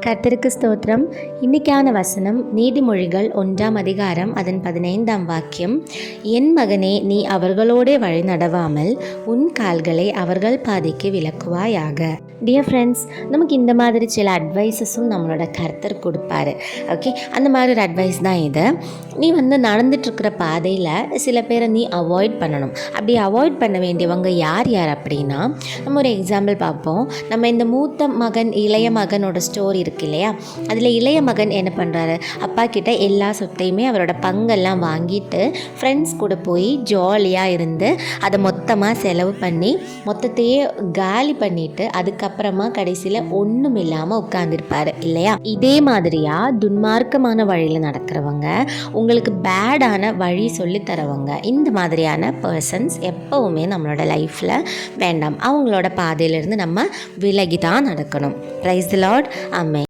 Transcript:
கர்த்தருக்கு ஸ்தோத்திரம். இன்னைக்கான வசனம் நீதிமொழிகள் 1ஆம் அதிகாரம் அதன் 15ஆம் வாக்கியம். என் மகனே, நீ அவர்களோடே வழி நடவாமல் உன் கால்களை அவர்கள் பாதைக்கு விலக்குவாயாக. டியர் ஃப்ரெண்ட்ஸ், நமக்கு இந்த மாதிரி சில அட்வைஸஸும் நம்மளோட கர்த்தர் கொடுப்பாரு. ஓகே, அந்த மாதிரி ஒரு அட்வைஸ் தான் இது. நீ நடந்துட்டுருக்கிற பாதையில் சில பேரை நீ அவாய்ட் பண்ணணும். அப்படி அவாய்ட் பண்ண வேண்டியவங்க யார் யார் அப்படின்னா, நம்ம ஒரு எக்ஸாம்பிள் பார்ப்போம். நம்ம இந்த மூத்த மகன் இளைய மகனோட ஸ்டோரி இருக்கு இல்லையா? அதில் இளைய மகன் என்ன பண்ணுறாரு, அப்பா கிட்ட எல்லா சொத்தையுமே அவரோட பங்கெல்லாம் வாங்கிட்டு ஃப்ரெண்ட்ஸ் கூட போய் ஜாலியாக இருந்து அதை மொத்தமாக செலவு பண்ணி மொத்தத்தையே காலி பண்ணிட்டு அதுக்கப்புறமா கடைசியில் ஒன்றும் இல்லாமல் உட்காந்துருப்பாரு இல்லையா? இதே மாதிரியாக துன்மார்க்கமான வழியில் நடக்கிறவங்க, உங்களுக்கு பேடான வழி சொல்லி தரவங்க, இந்த மாதிரியான பர்சன்ஸ் எப்போவுமே நம்மளோட லைஃப்பில் வேண்டாம். அவங்களோட பாதையிலிருந்து நம்ம விலகி தான் நடக்கணும். Praise the Lord. ஆமென்.